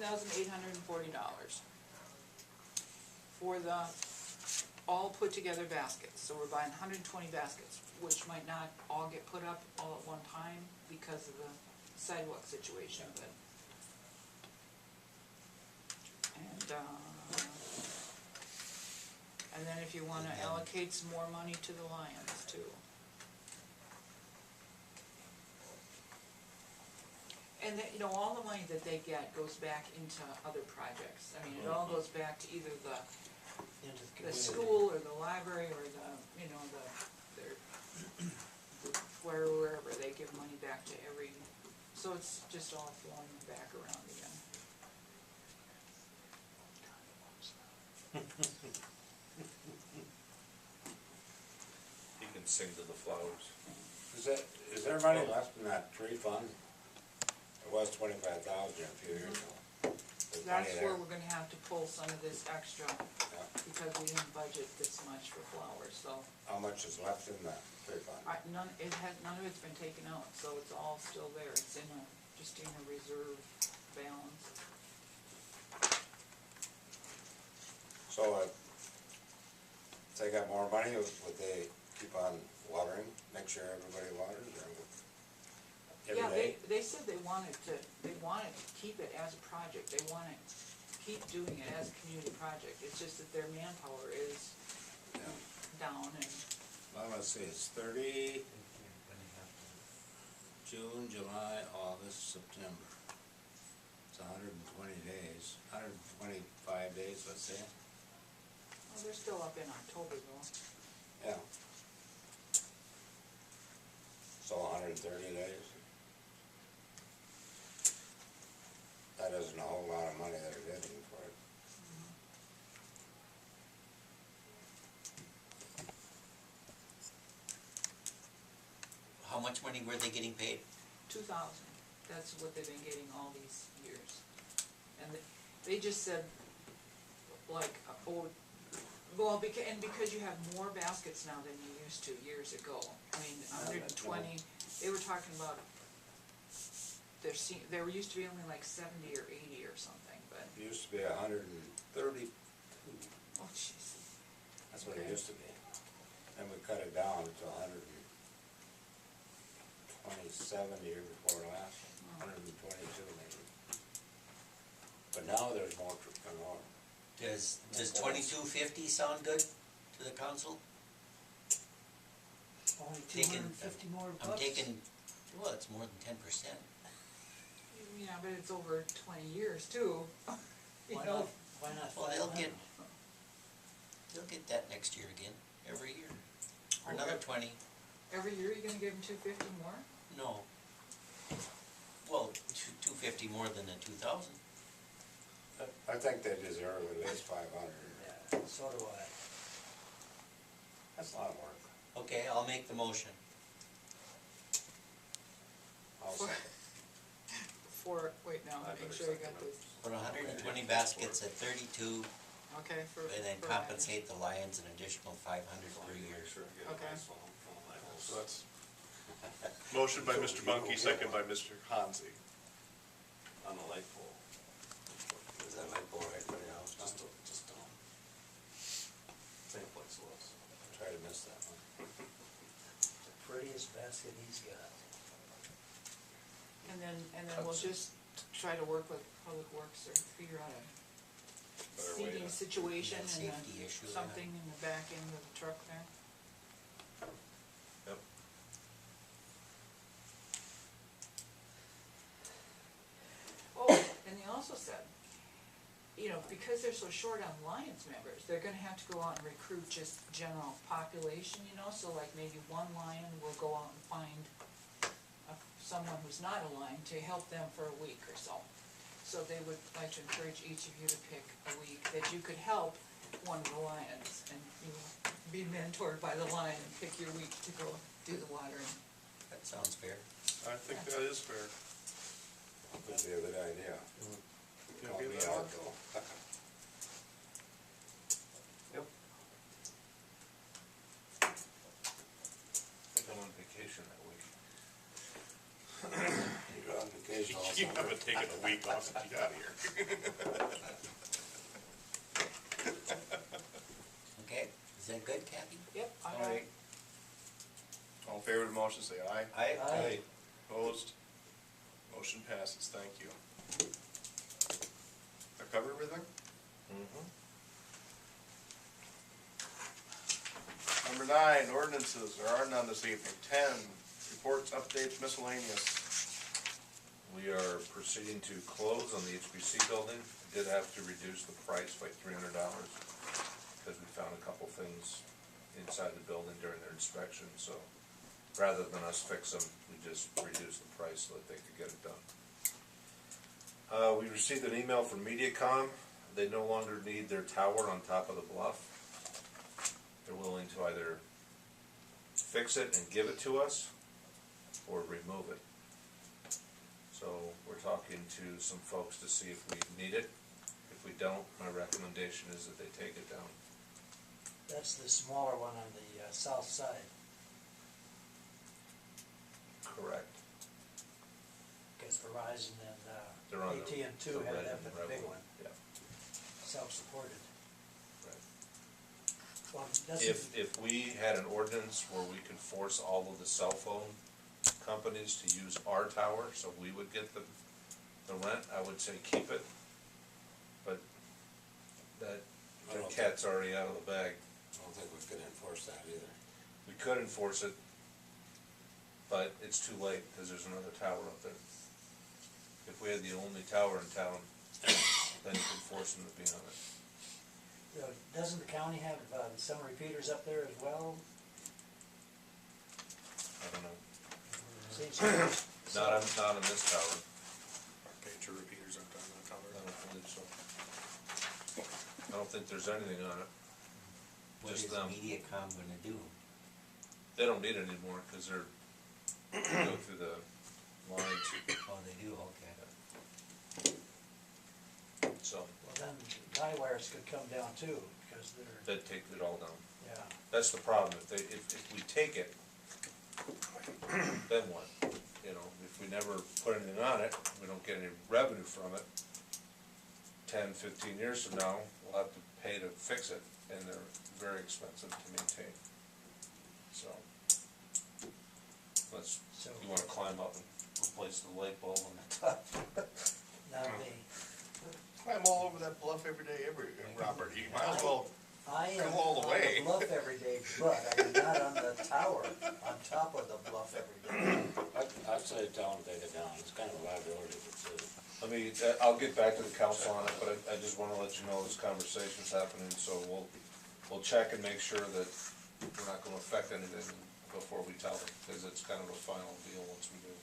$2,840 for the all put together baskets. So we're buying 120 baskets, which might not all get put up all at one time because of the sidewalk situation, but. And then if you wanna allocate some more money to the Lions too. And that, all the money that they get goes back into other projects. I mean, it all goes back to either the school or the library or wherever they give money back to every, so it's just all flowing back around again. You can sing to the flowers. Is there money left in that tree fund? It was 25,000 a few years ago. There's money That's there. where we're gonna have to pull some of this extra, Yeah. because we didn't budget this much for flowers, so. How much is left in that tree fund? None of it's been taken out, so it's all still there, it's just in a reserve balance. So if they got more money, would they keep on watering, make sure everybody waters every Yeah, day? they said they wanted to keep it as a project, they wanna keep doing it as a community project, it's just that their manpower is Yeah. down and. Well, let's see, it's 30, June, July, August, September. It's 120 days, 125 days, let's say. Well, they're still up in October though. Yeah. So 130 days. That isn't a whole lot of money they're getting for it. How much money were they getting paid? 2,000, that's what they've been getting all these years. And they just said, like, because you have more baskets now than you used to years ago. I mean, 120, they were talking about, there used to be only like 70 or 80 or something, but, It used to be 132. oh jeez. That's what it Okay. used to be. And we cut it down to 127 the year before last, 122 maybe. But now there's more coming on. Does $22.50 sound good to the council? Only Taking- 250 more bucks. I'm taking, well, it's more than 10%. Yeah, but it's over 20 years too. You Why know, not, why not Well, 500? they'll get that next year again, every year, for another 20. every year you're gonna give them 250 more? No. Well, 250 more than the 2,000. I think they deserve at least 500. Yeah, so do I. That's a lot of work. Okay, I'll make the motion. I'll For- second. Wait, now, I make better sure I second got it. this. For 120 baskets at 32, Okay, and then compensate the Lions an additional 500 per year. Okay. So that's motion by Mr. Bunky, second by Mr. Hansi. On the light pole. Is that light pole right there? Just same place it was. Try to miss that one. The prettiest basket he's got. And then we'll just try to work with Public Works or figure out a Better way seating to- situation That and safety issue, yeah. something in the back end of the truck there. Yep. Oh, and they also said, because they're so short on Lions members, they're gonna have to go out and recruit just general population, so like maybe one Lion will go out and find someone who's not a Lion to help them for a week or so. So they would like to encourage each of you to pick a week that you could help one of the Lions and be mentored by the Lion and pick your week to go do the watering. That sounds fair. I think that is fair. Would be a good idea. Yeah, Call be me that out one. though. Yep. I think I'm on vacation that week. You're on vacation all You summer. haven't taken get a week off and get out of here. Okay, is that good, Kathy? Yep, I All got right. it. All in favor of the motion, say aye. Aye. Opposed? Motion passes, thank you. That cover everything? Number 9, ordinances, there are none this evening. 10, reports, updates, miscellaneous. We are proceeding to close on the HBC building. Did have to reduce the price by $300 because we found a couple things inside the building during their inspection, so rather than us fix them, we just reduced the price so that they could get it done. We received an email from MediaCom. They no longer need their tower on top of the bluff. They're willing to either fix it and give it to us or remove it. So we're talking to some folks to see if we need it. If we don't, my recommendation is that they take it down. That's the smaller one on the south side, Correct. because Verizon They're on and the- AT&T the have red that and big red one, Yeah, self-supported. right. Well, doesn't, If we had an ordinance where we could force all of the cell phone companies to use our tower, so we would get the rent, I would say keep it. But that cat's already out of the bag. I don't think we could enforce that either. We could enforce it, but it's too late, because there's another tower up there. If we had the only tower in town, then you could force them to be on it. doesn't the county have some repeaters up there as well? I don't know. Seems Not on this tower. Okay, two repeaters aren't on that I tower. don't believe so. I don't think there's anything on it. What is Just them. MediaCom gonna do? They don't need it anymore, because they go through the lines, Oh, they do, okay. so Well, then guy wires could come down too, because they're, they'd take it all down. yeah. That's the problem, if we take it, then what? You know, if we never put anything on it, we don't get any revenue from it, 10, 15 years from now, we'll have to pay to fix it, and they're very expensive to maintain. So, So you wanna climb up and replace the light bulb on the top? now Climb all over that bluff every day, Robert, you might as well. I am Go all the on way. the bluff every day, but I am not on the tower, on top of the bluff every day. I'd say tell them to take it down, it's kind of a liability if it's I mean, I'll get back to the council on it, but I just wanna let you know this conversation's happening, so we'll check and make sure that we're not gonna affect anything before we tell them, because it's kind of a final deal once we do.